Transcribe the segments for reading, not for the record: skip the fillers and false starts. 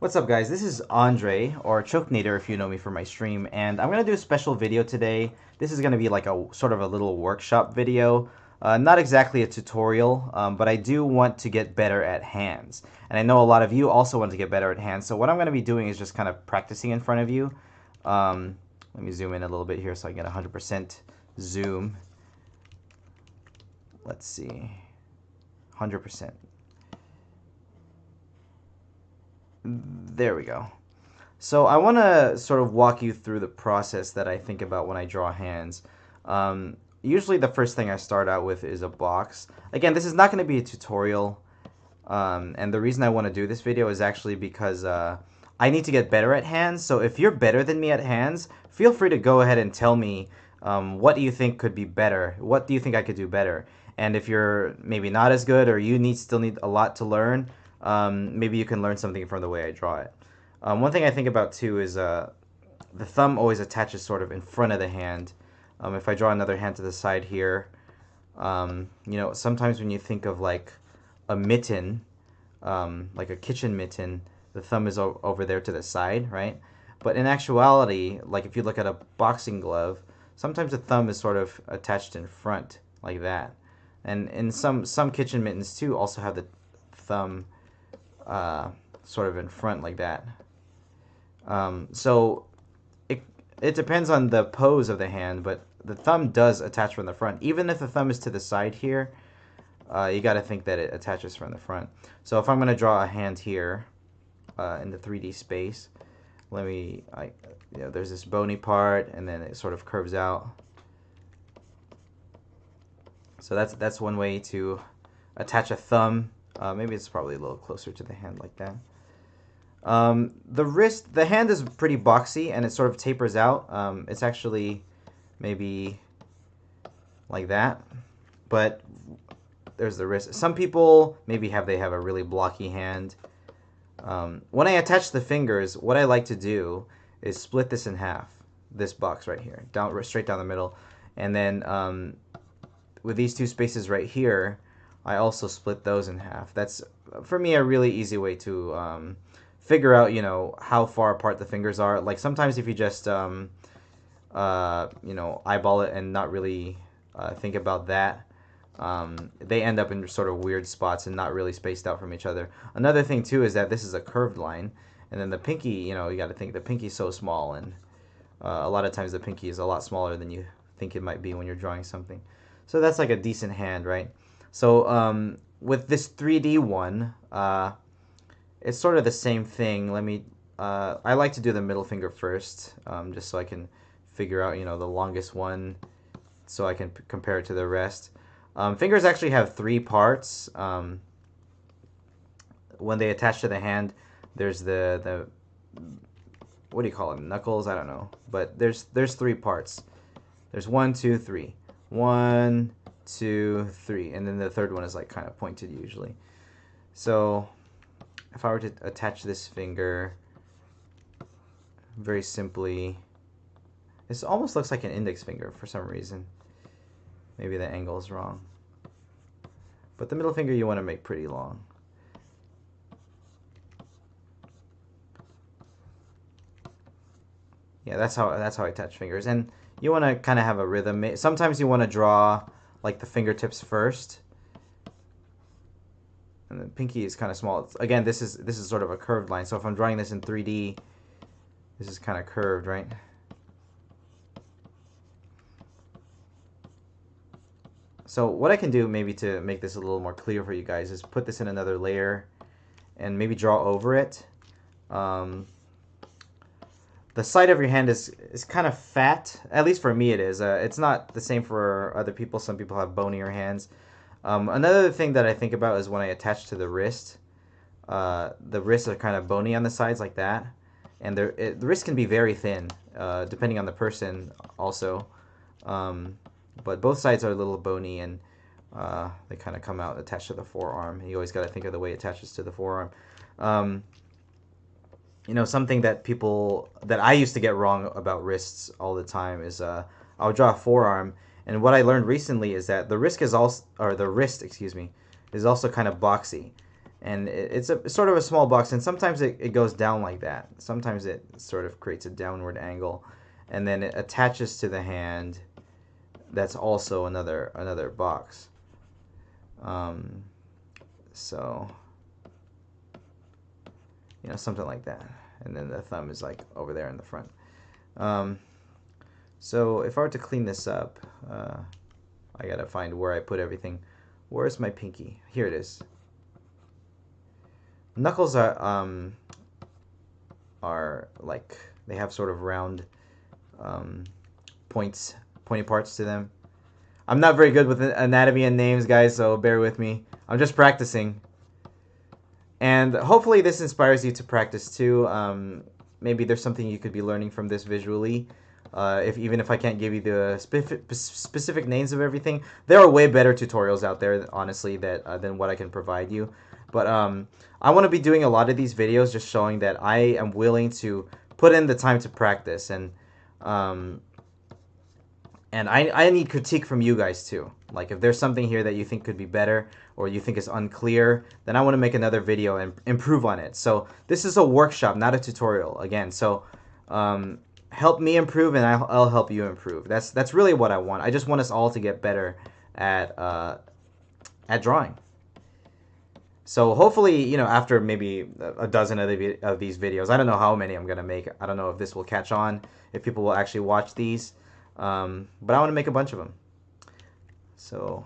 What's up, guys? This is Andre, or Chokenator if you know me from my stream, and I'm going to do a special video today. This is going to be like a sort of a little workshop video. Not exactly a tutorial, but I do want to get better at hands. And I know a lot of you also want to get better at hands, so what I'm going to be doing is just kind of practicing in front of you. Let me zoom in a little bit here so I get 100% zoom. Let's see. 100%. There we go. So I want to sort of walk you through the process that I think about when I draw hands. Usually the first thing I start out with is a box. Again, this is not going to be a tutorial. And the reason I want to do this video is actually because I need to get better at hands. So if you're better than me at hands, feel free to go ahead and tell me what do you think could be better? What do you think I could do better? And if you're maybe not as good or you still need a lot to learn, maybe you can learn something from the way I draw it. One thing I think about too is the thumb always attaches sort of in front of the hand. If I draw another hand to the side here, sometimes when you think of like a mitten, like a kitchen mitten, the thumb is over there to the side, right? But in actuality, like if you look at a boxing glove, sometimes the thumb is sort of attached in front like that. And in some kitchen mittens too also have the thumb sort of in front like that. So it depends on the pose of the hand, but the thumb does attach from the front. Even if the thumb is to the side here, you got to think that it attaches from the front. So if I'm going to draw a hand here in the 3D space, there's this bony part, and then it sort of curves out. So that's one way to attach a thumb. Maybe it's probably a little closer to the hand like that. The hand is pretty boxy and it sort of tapers out. It's actually maybe like that, but there's the wrist. Some people maybe they have a really blocky hand. When I attach the fingers, what I like to do is split this in half. This box right here, straight down the middle, and then with these two spaces right here, I also split those in half. That's, for me, a really easy way to figure out, how far apart the fingers are. Like sometimes if you just, eyeball it and not really think about that, they end up in sort of weird spots and not really spaced out from each other. Another thing too is that this is a curved line, and then the pinky, you got to think the pinky's so small, and a lot of times the pinky is a lot smaller than you think it might be when you're drawing something. So that's like a decent hand, right? So with this 3D one, it's sort of the same thing. I like to do the middle finger first, just so I can figure out, the longest one, so I can compare it to the rest. Fingers actually have 3 parts. When they attach to the hand, there's the what do you call them? Knuckles? I don't know. But there's 3 parts. There's 1, 2, 3. 1, 2, 3, and then the third one is like kind of pointed usually. So if I were to attach this finger very simply, this almost looks like an index finger for some reason. Maybe the angle is wrong. But the middle finger you want to make pretty long. Yeah, that's how I attach fingers. And you want to kind of have a rhythm. Sometimes you want to draw like the fingertips first, and the pinky is kind of small. Again, this is sort of a curved line. So if I'm drawing this in 3D, this is kind of curved, right? So what I can do maybe to make this a little more clear for you guys is put this in another layer and maybe draw over it. The side of your hand is kind of fat. At least for me it is. It's not the same for other people. Some people have bonier hands. Another thing that I think about is when I attach to the wrist. The wrists are kind of bony on the sides like that. And the wrist can be very thin, depending on the person also. But both sides are a little bony, and they kind of come out attached to the forearm. You always got to think of the way it attaches to the forearm. Something that I used to get wrong about wrists all the time is I'll draw a forearm, and what I learned recently is that the wrist is also kind of boxy, and it's a sort of a small box, and sometimes it goes down like that. Sometimes it sort of creates a downward angle, and then it attaches to the hand. That's also another box. So something like that, and then the thumb is like over there in the front. So if I were to clean this up, I gotta find where I put everything. Where's my pinky? Here it is. Knuckles are like, they have sort of round pointy parts to them. I'm not very good with anatomy and names, guys, so bear with me. I'm just practicing. And hopefully this inspires you to practice too. Maybe there's something you could be learning from this visually. Even if I can't give you the specific names of everything, there are way better tutorials out there, honestly, than what I can provide you. But I want to be doing a lot of these videos just showing that I am willing to put in the time to practice, and I need critique from you guys too. Like, if there's something here that you think could be better, or you think is unclear, then I want to make another video and improve on it. So this is a workshop, not a tutorial, again. So help me improve, and I'll help you improve. That's really what I want. I just want us all to get better at drawing. So hopefully, after maybe a dozen of these videos, I don't know how many I'm gonna make. I don't know if this will catch on, if people will actually watch these. But I want to make a bunch of them. So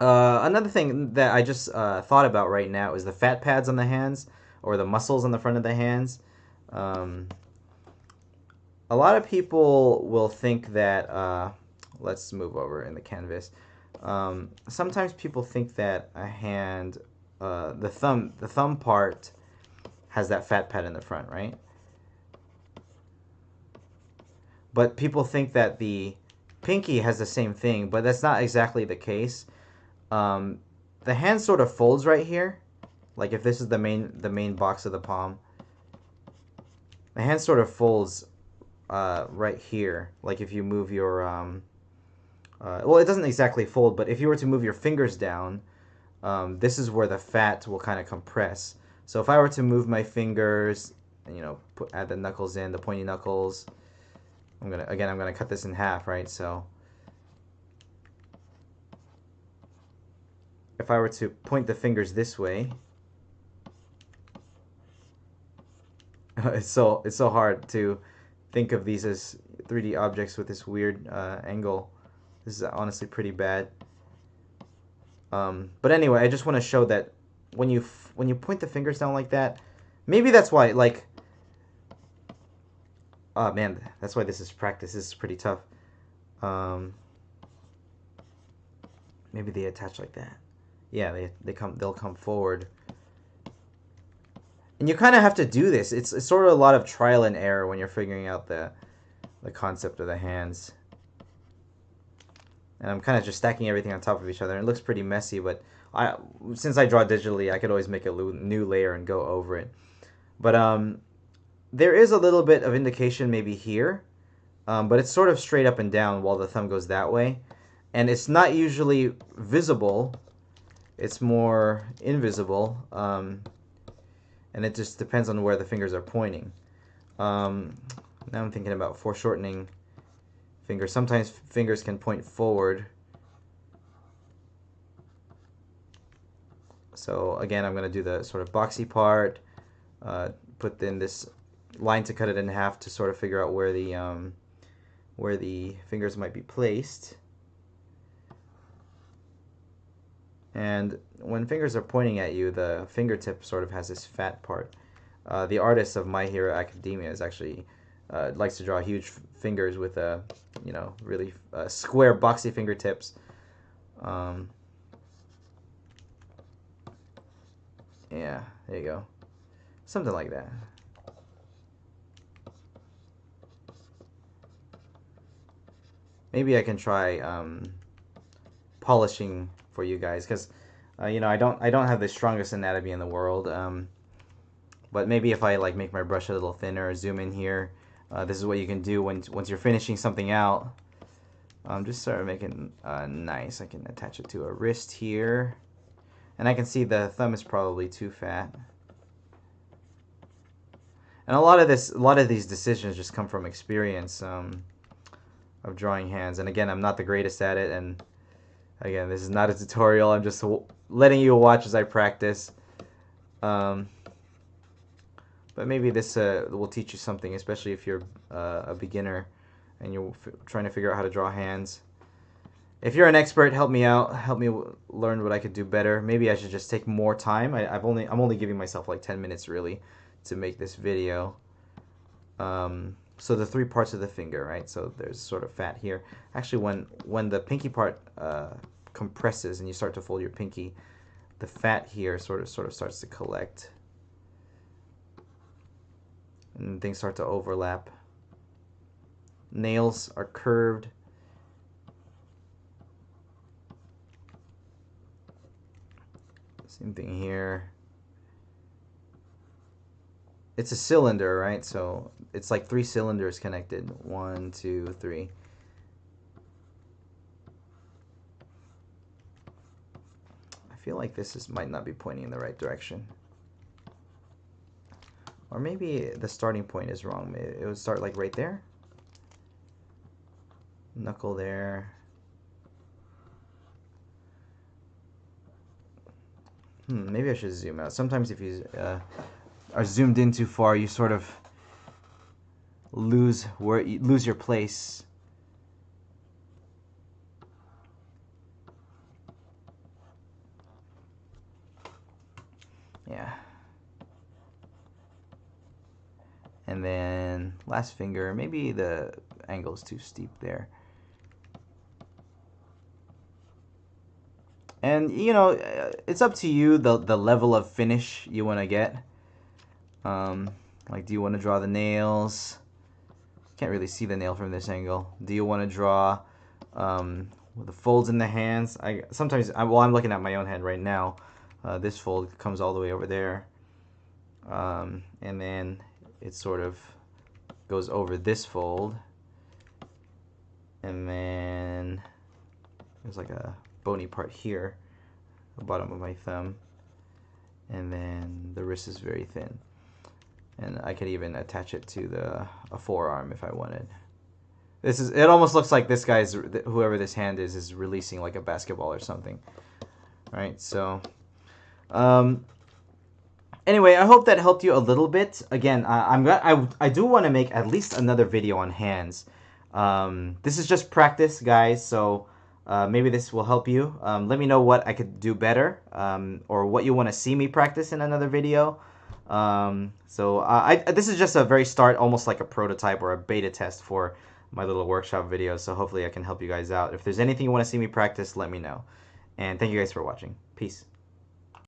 another thing that I just thought about right now is the fat pads on the hands, or the muscles on the front of the hands. A lot of people will think that let's move over in the canvas. Sometimes people think that a hand, the thumb part has that fat pad in the front, right? But people think that the pinky has the same thing, but that's not exactly the case. The hand sort of folds right here, like if this is the main box of the palm. The hand sort of folds right here, like if you move your well, it doesn't exactly fold, but if you were to move your fingers down, this is where the fat will kind of compress. So if I were to move my fingers, and add the knuckles in, the pointy knuckles. I'm gonna cut this in half, right? So if I were to point the fingers this way, it's so hard to think of these as 3D objects with this weird angle. This is honestly pretty bad. But anyway, I just want to show that when you point the fingers down like that, maybe that's why, like, oh man, that's why this is practice. This is pretty tough. Maybe they attach like that. Yeah, they'll come forward. And you kind of have to do this. It's sort of a lot of trial and error when you're figuring out the concept of the hands. And I'm kind of just stacking everything on top of each other. And it looks pretty messy, but since I draw digitally, I could always make a new layer and go over it. But there is a little bit of indication maybe here, but it's sort of straight up and down while the thumb goes that way. And it's not usually visible. It's more invisible. And it just depends on where the fingers are pointing. Now I'm thinking about foreshortening fingers. Sometimes fingers can point forward. So again, I'm going to do the sort of boxy part. Put in this line to cut it in half to sort of figure out where the fingers might be placed. And when fingers are pointing at you, the fingertip sort of has this fat part. The artist of My Hero Academia is actually likes to draw huge fingers with really square boxy fingertips. Yeah, there you go. Something like that. Maybe I can try polishing for you guys, because I don't have the strongest anatomy in the world. But maybe if I make my brush a little thinner, zoom in here, this is what you can do once you're finishing something out. Just start making nice. I can attach it to a wrist here. And I can see the thumb is probably too fat. And a lot of these decisions just come from experience of drawing hands. And again, I'm not the greatest at it. And again, this is not a tutorial. I'm just letting you watch as I practice. But maybe this will teach you something, especially if you're a beginner and you're trying to figure out how to draw hands. If you're an expert, help me out. Help me learn what I could do better. Maybe I should just take more time. I'm only giving myself like 10 minutes really to make this video. So the 3 parts of the finger, right? So there's sort of fat here. Actually, when the pinky part compresses and you start to fold your pinky, the fat here sort of starts to collect, and things start to overlap. Nails are curved. Same thing here. It's a cylinder, right? So it's like 3 cylinders connected. 1, 2, 3. I feel like this might not be pointing in the right direction. Or maybe the starting point is wrong. Maybe it would start like right there. Knuckle there. Maybe I should zoom out. Sometimes if you are zoomed in too far, you sort of lose your place. Yeah. And then last finger, maybe the angle is too steep there. And you know, it's up to you the level of finish you want to get. Like, do you want to draw the nails? Can't really see the nail from this angle. Do you want to draw the folds in the hands? Sometimes I'm looking at my own hand right now. This fold comes all the way over there, and then it sort of goes over this fold, and then there's like a bony part here, the bottom of my thumb, and then the wrist is very thin. And I could even attach it to a forearm if I wanted. It almost looks like this guy's, whoever this hand is releasing like a basketball or something. Right, so anyway, I hope that helped you a little bit. Again, I do want to make at least another video on hands. This is just practice, guys, so maybe this will help you. Let me know what I could do better, or what you want to see me practice in another video. This is just a very start, almost like a prototype or a beta test for my little workshop video, so hopefully I can help you guys out. If there's anything you want to see me practice, let me know. And thank you guys for watching. Peace.